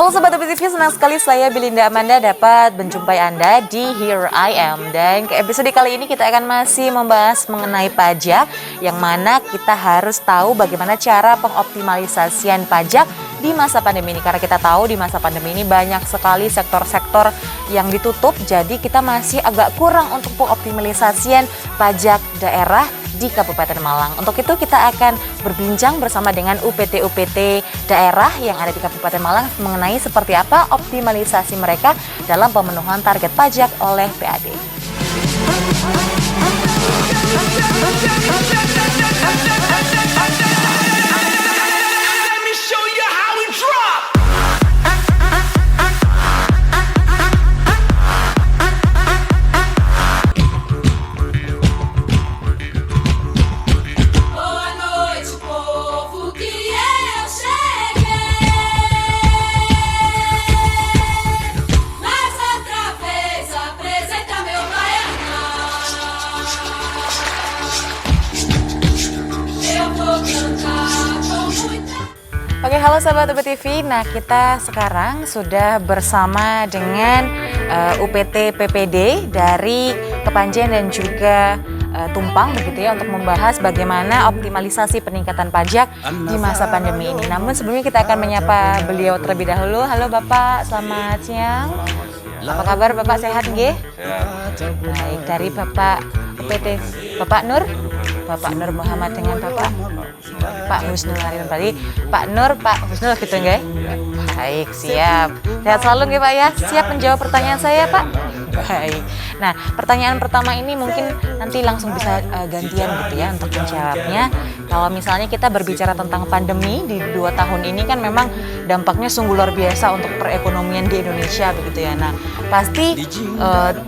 Halo Sobat UPI TV, senang sekali saya Belinda Amanda dapat menjumpai Anda di Here I Am. Dan ke episode kali ini kita akan masih membahas mengenai pajak, yang mana kita harus tahu bagaimana cara pengoptimalisasian pajak di masa pandemi ini. Karena kita tahu di masa pandemi ini banyak sekali sektor-sektor yang ditutup, jadi kita masih agak kurang untuk pengoptimalisasian pajak daerah di Kabupaten Malang. Untuk itu kita akan berbincang bersama dengan UPT-UPT daerah yang ada di Kabupaten Malang mengenai seperti apa optimalisasi mereka dalam pemenuhan target pajak oleh PAD. Oke, halo sahabat UPI TV. Nah, kita sekarang sudah bersama dengan UPT PPD dari Kepanjen dan juga Tumpang begitu ya, untuk membahas bagaimana optimalisasi peningkatan pajak di masa pandemi ini. Namun sebelumnya kita akan menyapa beliau terlebih dahulu. Halo Bapak, selamat siang. Apa kabar Bapak, sehat nggih? Baik, dari Bapak UPT Bapak Nur Muhammad dengan Pak Husnul Harim tadi. Pak Nur, Pak Husnul gitu nggak? Baik, siap. Sehat selalu nggih Pak ya? Siap menjawab pertanyaan saya Pak? Baik. Nah, pertanyaan pertama ini mungkin nanti langsung bisa gantian gitu ya untuk menjawabnya. Kalau misalnya kita berbicara tentang pandemi di 2 tahun ini kan memang dampaknya sungguh luar biasa untuk perekonomian di Indonesia begitu ya. Nah, pasti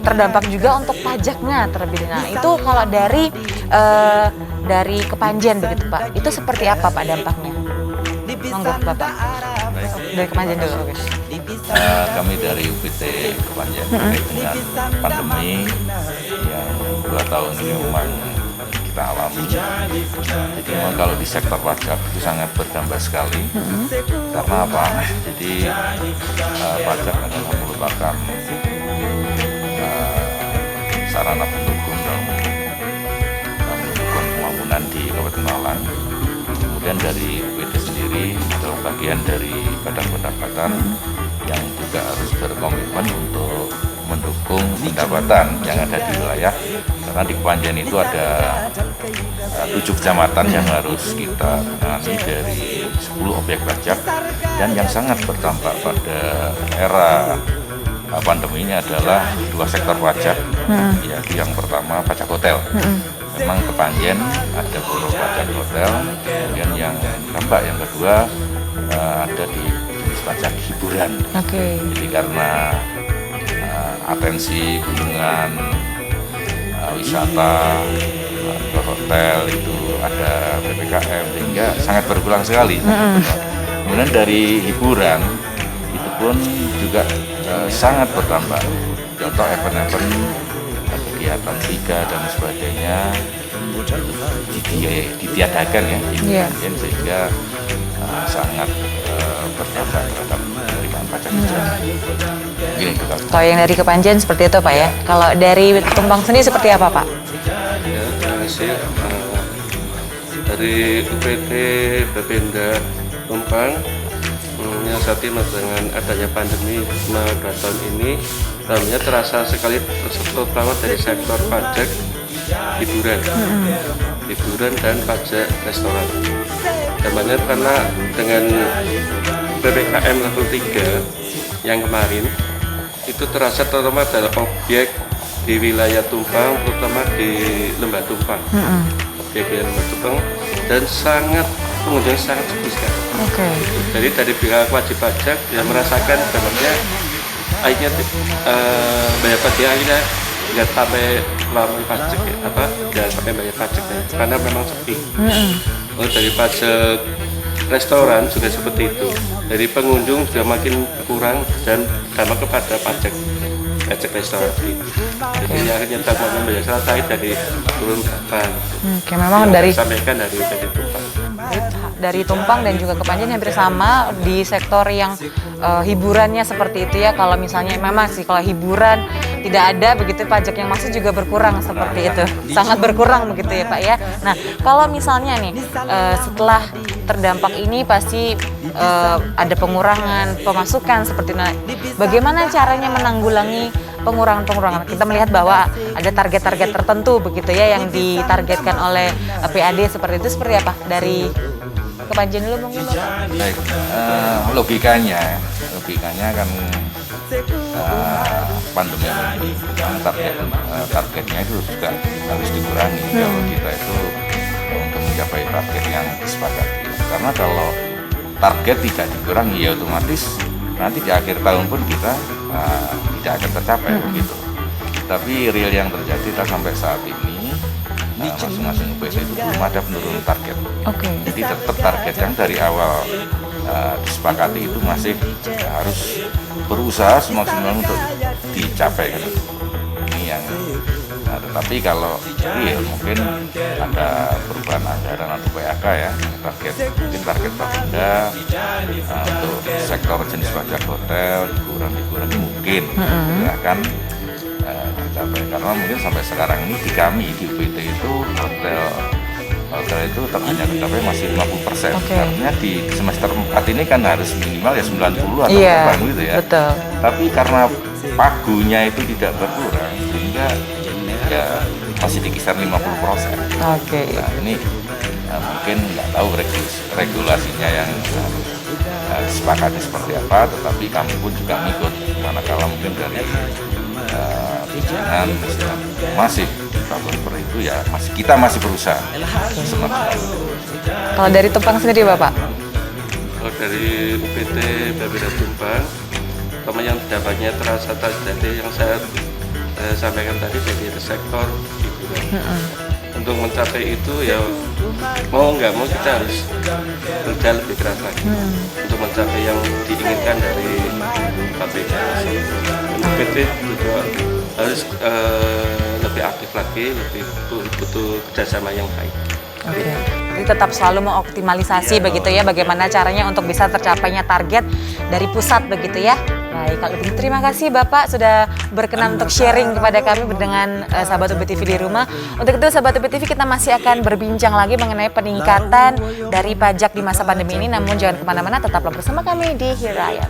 terdampak juga untuk pajaknya terlebih. Nah, itu kalau dari Kepanjen begitu Pak, itu seperti apa Pak dampaknya? Monggo Bapak. Dari Kepanjen dulu. Oke. Kami dari UPT Kepanjen terkait dengan pandemi yang 2 tahun ini memang kita alami. Jadi memang kalau di sektor pajak itu sangat berdampak sekali. Karena apa? Jadi pajak adalah merupakan sarana pendukung dalam mendukung pembangunan di Kabupaten Malang. Kemudian dari UPT sendiri adalah bagian dari badan pendapatan yang juga harus berkomitmen untuk mendukung pendapatan yang ada di wilayah, karena di Kepanjen itu ada 7 kecamatan yang harus kita tangani dari 10 objek pajak, dan yang sangat berdampak pada era pandemi ini adalah 2 sektor pajak, yaitu yang pertama pajak hotel. Memang Kepanjen ada buruh pajak hotel, kemudian yang dampak yang kedua ada di pajak hiburan. Jadi karena atensi kunjungan wisata ke hotel itu ada PPKM sehingga sangat berkurang sekali. Kemudian dari hiburan itu pun juga sangat berdampak. Contoh event-event kegiatan tiga dan sebagainya ditiadakan ya di Kepanjen, sehingga sangat berdampak terhadap penerimaan pajak hiburan. Kalau yang dari Kepanjen seperti itu Pak ya. Kalau dari Tumpang sendiri seperti apa Pak? Ya, terima kasih. Dari UPT Bapenda Tumpang menyiasati dengan adanya pandemi selama 2 tahun ini, dalamnya terasa sekali, terutama dari sektor pajak hiburan dan pajak restoran. Namanya karena dengan PPKM level 3 yang kemarin itu terasa terutama dalam objek di wilayah Tumpang, terutama di Lembah Tumpang, objek di Lembah Tumpang, dan pengunjung sangat sepi sekali. Jadi dari pihak wajib pajak yang merasakan dampaknya akhirnya bayar pajak akhirnya nggak sampai melalui pajak nggak sampai bayar pajak ya, karena memang sepi. Dari pajak restoran juga seperti itu. Dari pengunjung juga makin kurang dan dampak kepada pajak restoran itu. Jadi akhirnya dampaknya banyak sekali dari turun bahkan. Memang dari sampaikan dari UPT Tumpang. dari Tumpang dan juga Kepanjen hampir sama di sektor yang hiburannya seperti itu ya. Kalau misalnya memang sih kalau hiburan tidak ada begitu, pajak yang masuk juga berkurang seperti itu, sangat berkurang begitu ya Pak ya. Nah kalau misalnya nih setelah terdampak ini pasti ada pengurangan pemasukan seperti itu. Nah, bagaimana caranya menanggulangi pengurangan-pengurangan? Kita melihat bahwa ada target-target tertentu begitu ya yang ditargetkan oleh PAD seperti itu, seperti apa dari Kepanjen dulu mungkin Bapak? Baik, logikanya kan pandemi ini targetnya itu juga harus dikurangi kalau kita itu untuk mencapai target yang disepakati. Karena kalau target tidak dikurangi ya otomatis nanti di akhir tahun pun kita tidak akan tercapai begitu. Tapi real yang terjadi sampai saat ini masing-masing UPT itu belum ada penurunan target. Jadi tetap target yang dari awal disepakati itu masih harus berusaha semaksimal untuk dicapai kan. Ini yang tetapi kalau ya mungkin ada perubahan anggaran atau PAK ya, mungkin target Bapenda untuk sektor jenis pajak hotel, hiburan mungkin akan tercapai, karena mungkin sampai sekarang ini di kami di UPT itu hotel itu hanya tercapai masih 50%. Artinya di semester 4 ini kan harus minimal ya 90 atau berapa gitu ya. Betul. Tapi karena pagunya itu tidak berkurang sehingga ya masih di kisaran 50%. Nah ini mungkin nggak tahu regulasinya yang disepakati seperti apa, tetapi kami pun juga ngikut manakala mungkin dari pimpinan masih seperti itu ya, kita masih berusaha semaksimal. Kalau dari Tumpang sendiri Bapak? Kalau dari UPT Bapeda Tumpang, terutama yang dampaknya terasa tadi yang saya sampaikan tadi dari sektor hiburan. Untuk mencapai itu ya mau nggak mau kita harus kerja lebih keras lagi untuk mencapai yang diinginkan dari KPK. UPT juga harus lebih aktif lagi, lebih butuh kerjasama yang baik. Jadi tetap selalu mengoptimalisasi begitu ya, bagaimana caranya untuk bisa tercapainya target dari pusat begitu ya. Baik, kalau begitu terima kasih Bapak sudah berkenan untuk sharing kepada kami dengan sahabat UB TV di rumah. Untuk itu sahabat UB TV kita masih akan berbincang lagi mengenai peningkatan dari pajak di masa pandemi ini, namun jangan kemana-mana, tetaplah bersama kami di Hirayat.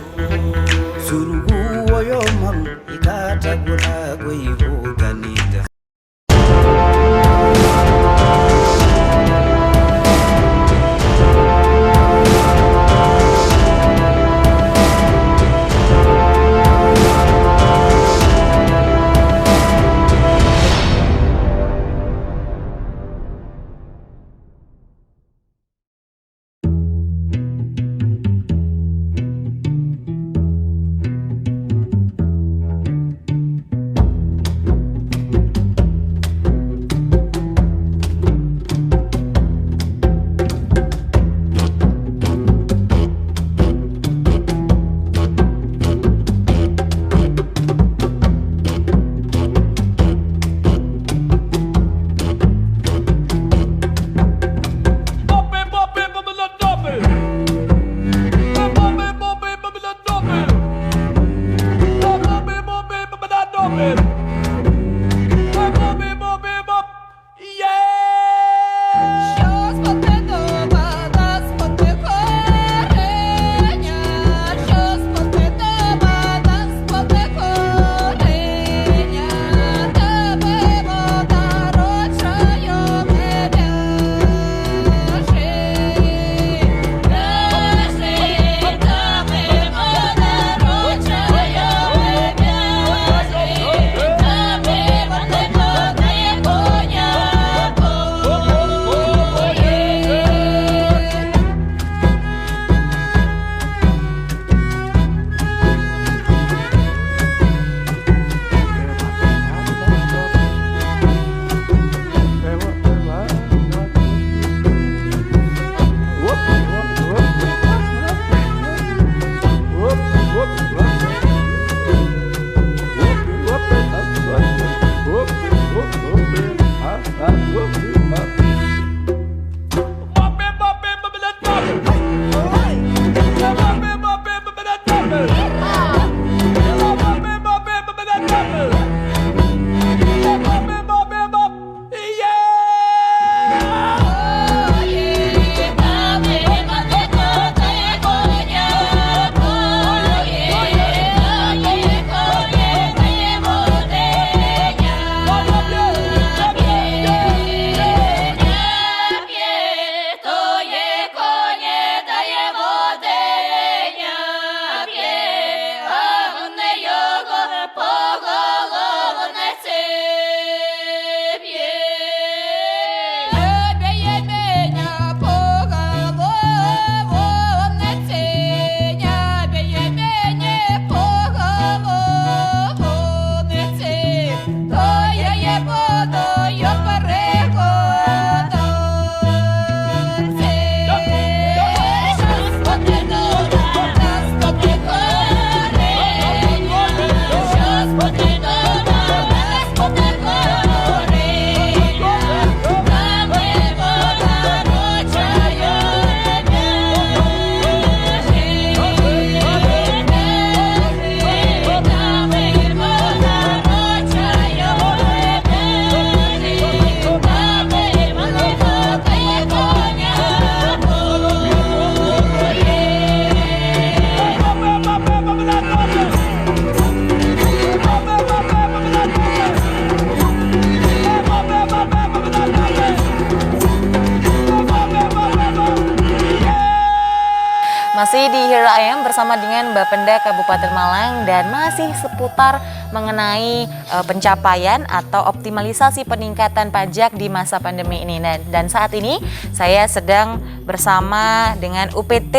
Masih di Here I Am bersama dengan Bapenda Kabupaten Malang dan masih seputar mengenai pencapaian atau optimalisasi peningkatan pajak di masa pandemi ini. Dan saat ini saya sedang bersama dengan UPT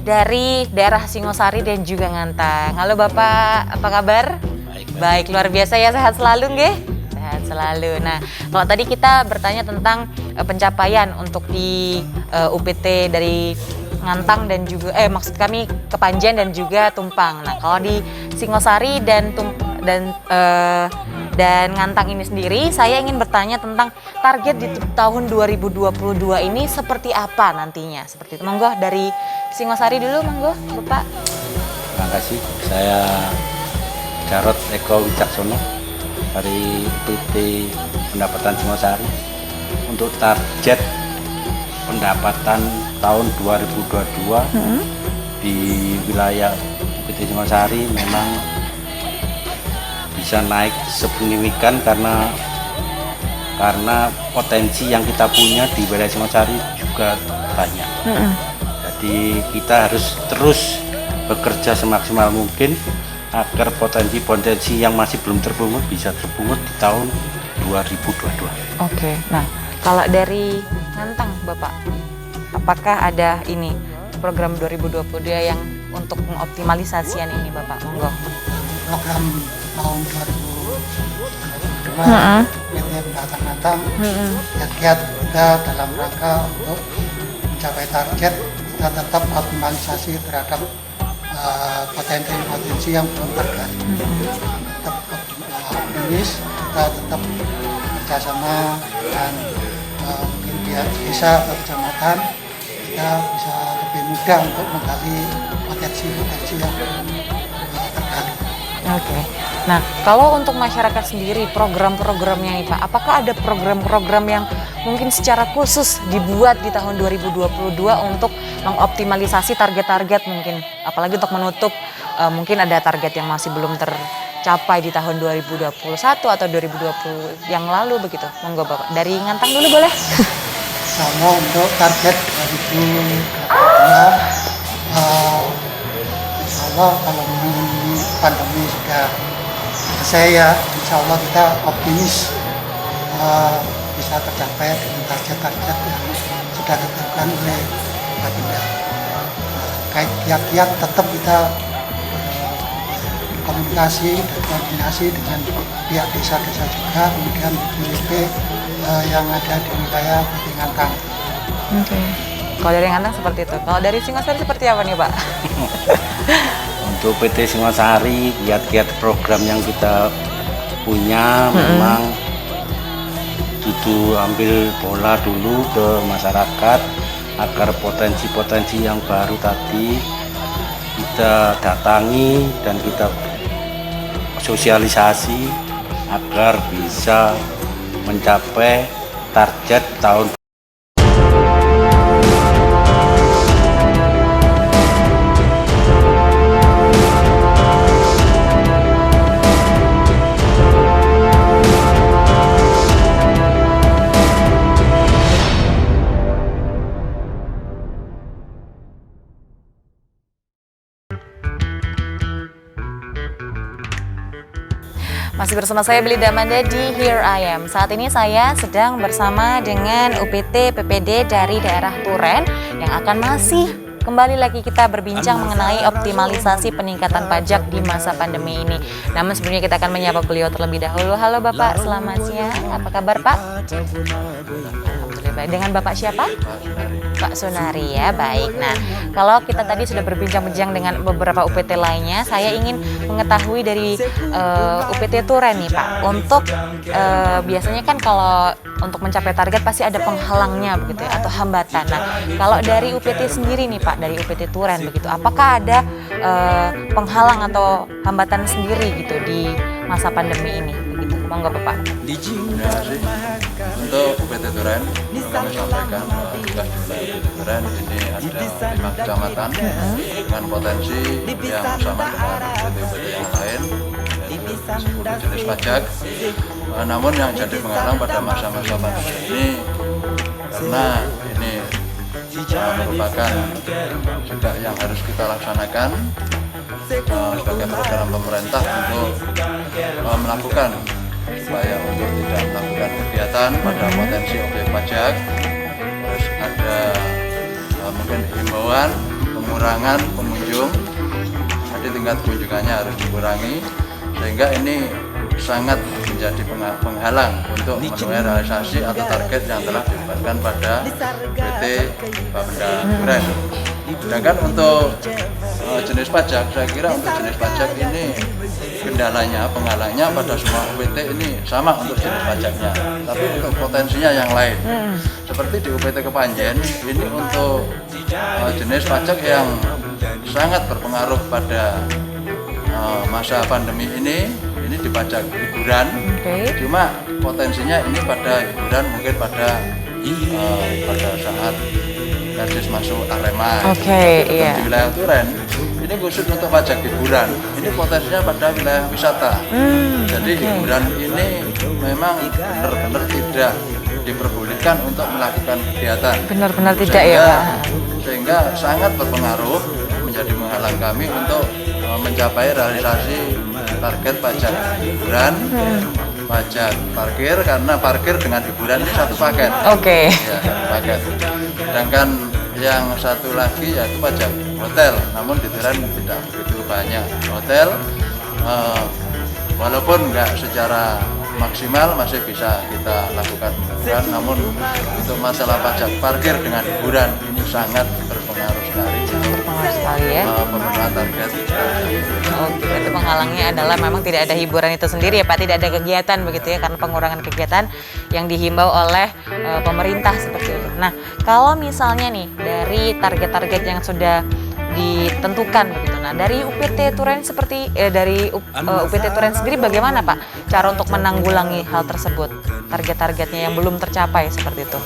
dari daerah Singosari dan juga Ngantang. Halo Bapak, apa kabar? Baik, luar biasa ya, sehat selalu nggih? Sehat selalu. Nah, kalau tadi kita bertanya tentang pencapaian untuk di UPT dari Ngantang dan juga maksud kami Kepanjen dan juga Tumpang. Nah, kalau di Singosari dan Ngantang ini sendiri, saya ingin bertanya tentang target di tahun 2022 ini seperti apa nantinya? Seperti itu. Monggo dari Singosari dulu, monggo, Bapak. Terima kasih. Saya Jarod Eko Wicaksono dari PT Pendapatan Singosari. Untuk target pendapatan tahun 2022 di wilayah PT Singosari memang bisa naik signifikan karena potensi yang kita punya di wilayah Singosari juga banyak. Jadi kita harus terus bekerja semaksimal mungkin agar potensi-potensi yang masih belum terpungut bisa terpungut di tahun 2022. Oke, nah kalau dari Ngantang Bapak, apakah ada ini program 2022 yang untuk mengoptimalisasian ini Bapak? Monggo. Program tahun 2022 PT Pendapatan Ngantang giat kita dalam rangka untuk mencapai target, kita tetap optimalisasi terhadap potensi yang belum tergali. Tetap optimis, kita tetap bekerjasama dengan mungkin pihak desa atau kecamatan, kita bisa lebih mudah untuk menggali potensi-potensi yang belum tergali. Oke. Nah, kalau untuk masyarakat sendiri, program-programnya nih Pak, apakah ada program-program yang mungkin secara khusus dibuat di tahun 2022 untuk mengoptimalisasi target-target mungkin, apalagi untuk menutup mungkin ada target yang masih belum tercapai di tahun 2021 atau 2020 yang lalu begitu? Monggo Bapak, dari Ngantang dulu boleh? Sama untuk target 2022, insya Allah kalau pandemi sudah selesai ya, insya Allah kita optimis bisa tercapai dengan target-target yang sudah ditetapkan oleh Bapenda. Kait kiat-kiat tetap kita komunikasi dan koordinasi dengan pihak desa-desa juga, kemudian BPWP yang ada di wilayah PT Ngantang. Oke. Kalau dari Ngantang seperti itu. Kalau dari Singosari seperti apa nih Pak? Untuk PT Singosari, kiat-kiat program yang kita punya memang itu ambil bola dulu ke masyarakat agar potensi-potensi yang baru tadi kita datangi dan kita sosialisasi agar bisa mencapai target tahun. Masih bersama saya Beli Damanda di Here I Am. Saat ini saya sedang bersama dengan UPT PPD dari daerah Turen yang akan masih kembali lagi kita berbincang mengenai optimalisasi peningkatan pajak di masa pandemi ini. Namun sebelumnya kita akan menyapa beliau terlebih dahulu. Halo Bapak, selamat siang. Apa kabar Pak? Alhamdulillah baik. Dengan Bapak siapa? Pak Sunari ya, baik. Nah, kalau kita tadi sudah berbincang-bincang dengan beberapa UPT lainnya, saya ingin mengetahui dari UPT Turen nih Pak. Untuk biasanya kan kalau untuk mencapai target pasti ada penghalangnya begitu ya, atau hambatan. Nah, kalau dari UPT sendiri nih Pak, dari UPT Turen begitu, apakah ada penghalang atau hambatan sendiri gitu di masa pandemi ini? Begitu. Monggo Bapak. Untuk UPT Turen, kami sampaikan tugas di UPT Turen ini ada 5 kecamatan dengan potensi yang sama dengan UPT-UPT yang lain, yaitu 10 jenis pajak. Namun yang jadi penghalang pada masa-masa pandemi ini karena ini merupakan juga yang harus kita laksanakan sebagai program pemerintah untuk melakukan supaya untuk tidak melakukan kegiatan pada potensi objek pajak. Terus ada mungkin himbauan pengurangan pengunjung, jadi tingkat kunjungannya harus dikurangi, sehingga ini sangat menjadi penghalang untuk memenuhi realisasi atau target yang telah ditetapkan pada PT Bapenda Duren. Sedangkan untuk jenis pajak, saya kira untuk jenis pajak ini kendalanya, penghalangnya pada semua UPT ini sama untuk jenis pajaknya, tapi untuk potensinya yang lain. Seperti di UPT Kepanjen, ini untuk jenis pajak yang sangat berpengaruh pada masa pandemi ini dipajak hiburan. Cuma potensinya ini pada hiburan, mungkin pada saat Persis masuk Arema. Iya. Di wilayah Duren ini khusus untuk pajak hiburan, ini potensinya pada wilayah wisata. Jadi hiburan ini memang benar-benar tidak diperbolehkan untuk melakukan kegiatan. Benar-benar tidak ya Pak. Sehingga sangat berpengaruh, menjadi menghalang kami untuk mencapai realisasi target pajak hiburan, pajak parkir, karena parkir dengan hiburan ini satu paket. Ya, satu paket. Sedangkan yang satu lagi yaitu pajak hotel, namun di Duren tidak begitu banyak hotel. Walaupun nggak secara maksimal masih bisa kita lakukan hiburan, namun untuk masalah pajak parkir dengan hiburan ini sangat berpengaruh sekali. Berpengaruh sekali ya. Pemenuhan target. Berarti penghalangnya adalah memang tidak ada hiburan itu sendiri ya Pak, tidak ada kegiatan begitu ya, karena pengurangan kegiatan yang dihimbau oleh pemerintah seperti itu. Nah, kalau misalnya nih dari target-target yang sudah ditentukan begitu. Nah, dari UPT Duren UPT Duren sendiri bagaimana Pak cara untuk menanggulangi hal tersebut? Target-targetnya yang belum tercapai seperti itu.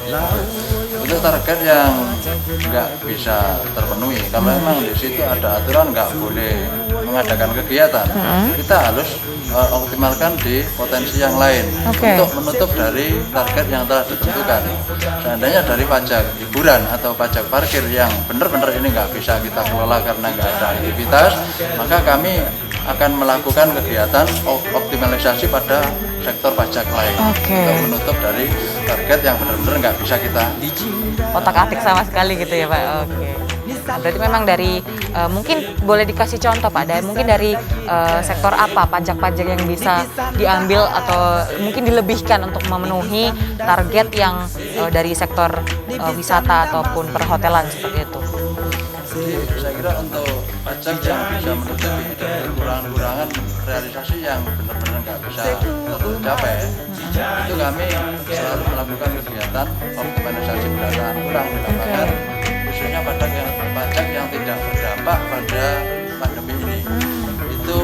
Untuk target yang nggak bisa terpenuhi, kalau memang di situ ada aturan nggak boleh mengadakan kegiatan, kita harus optimalkan di potensi yang lain untuk menutup dari target yang telah ditentukan. Seandainya dari pajak hiburan atau pajak parkir yang benar-benar ini nggak bisa kita kelola karena nggak ada aktivitas, maka kami akan melakukan kegiatan optimalisasi pada sektor pajak lain untuk menutup dari target yang benar-benar nggak bisa kita otak-atik sama sekali gitu ya Pak. Berarti memang dari mungkin boleh dikasih contoh Pak, mungkin dari sektor apa pajak-pajak yang bisa diambil atau mungkin dilebihkan untuk memenuhi target yang dari sektor wisata ataupun perhotelan seperti itu. Jadi saya kira untuk pajak yang bisa menutupi dari kekurangan-kekurangan realisasi yang benar-benar nggak bisa tercapai, itu kami selalu melakukan kegiatan optimalisasi pendataan ulang di lapangan, khususnya pajak yang tidak berdampak pada pandemi ini. Itu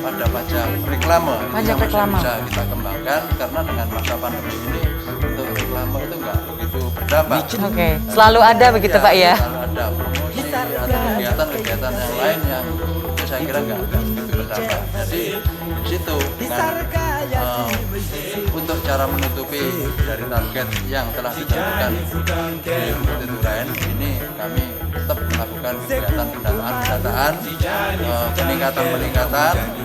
pada pajak reklame yang masih bisa kita kembangkan, karena dengan masa pandemi ini untuk reklame itu nggak begitu berdampak. Selalu ada begitu Pak ya? Selalu ada promosi atau kegiatan-kegiatan yang lain yang itu saya kira nggak begitu berdampak. Jadi di situ dengan untuk cara menutupi dari target yang telah ditentukan di UPT Duren ini, kami tetap melakukan kegiatan pendataan, peningkatan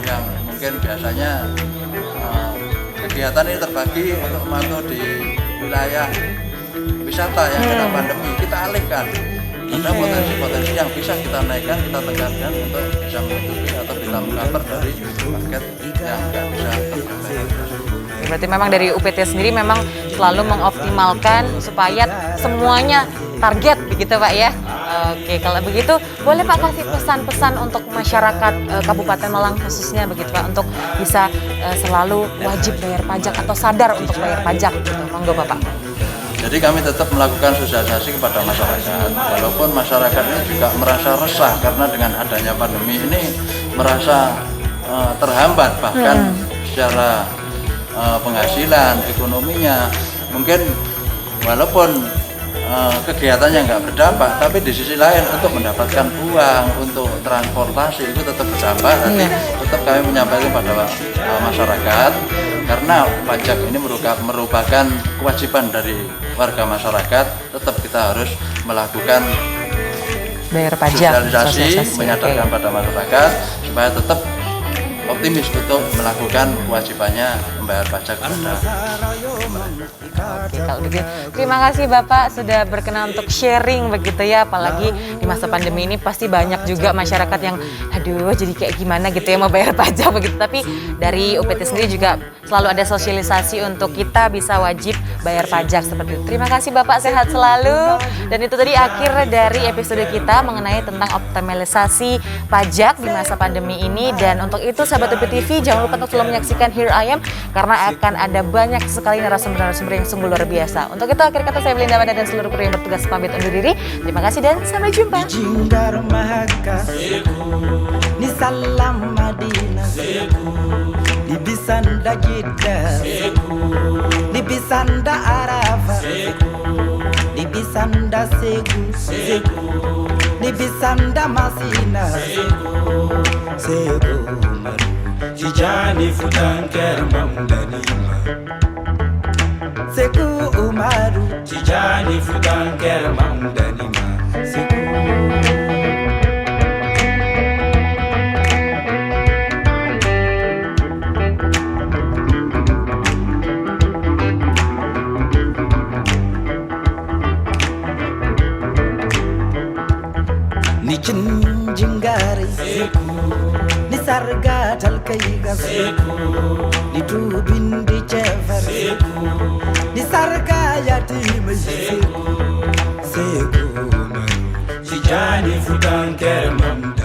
yang mungkin biasanya kegiatan ini terbagi untuk memantau di wilayah wisata yang kena pandemi, kita alihkan. Ada potensi-potensi yang bisa kita naikkan, kita tekankan untuk bisa menutupi atau bisa mengcover dari target yang nggak bisa tercapai. Berarti memang dari UPT sendiri memang selalu mengoptimalkan supaya semuanya target begitu Pak ya. Kalau begitu boleh Pak kasih pesan-pesan untuk masyarakat Kabupaten Malang khususnya begitu Pak, untuk bisa selalu wajib bayar pajak atau sadar untuk bayar pajak gitu. Monggo Bapak. Jadi kami tetap melakukan sosialisasi kepada masyarakat, walaupun masyarakat ini juga merasa resah karena dengan adanya pandemi ini merasa terhambat bahkan secara penghasilan ekonominya. Mungkin walaupun kegiatannya nggak berdampak, tapi di sisi lain untuk mendapatkan uang untuk transportasi itu tetap berdampak. Tapi tetap kami menyampaikan pada masyarakat, karena pajak ini merupakan kewajiban dari warga masyarakat. Tetap kita harus melakukan Bayar pajak, sosialisasi, menyadarkan pada masyarakat supaya tetap optimis untuk melakukan kewajibannya membayar pajak kepada Oke, kalau begitu terima kasih Bapak sudah berkenan untuk sharing begitu ya, apalagi di masa pandemi ini pasti banyak juga masyarakat yang aduh jadi kayak gimana gitu ya mau bayar pajak begitu, tapi dari UPT sendiri juga selalu ada sosialisasi untuk kita bisa wajib bayar pajak seperti itu. Terima kasih Bapak, sehat selalu. Dan itu tadi akhir dari episode kita mengenai tentang optimalisasi pajak di masa pandemi ini. Dan untuk itu sahabat UPT TV jangan lupa untuk selalu menyaksikan Here I Am, karena akan ada banyak sekali narasumber-narasumber yang sungguh luar biasa. Untuk itu akhir kata saya Belinda Wanda dan seluruh kru yang bertugas pamit undur diri. Terima kasih dan sampai jumpa. Jinggar Mahaka ni salam Madina ni bisanda Jeddah ni bisanda Arafah ni bisanda Segu ni bisanda Masina Segu Tijani Futan Kermam Danima Segu Umaru Tijani Futan Kermam Danima Segu Ni jinjingari ni sarga talkaiga ni tubin di chevar ni sarga yatim segu si jani futan kermam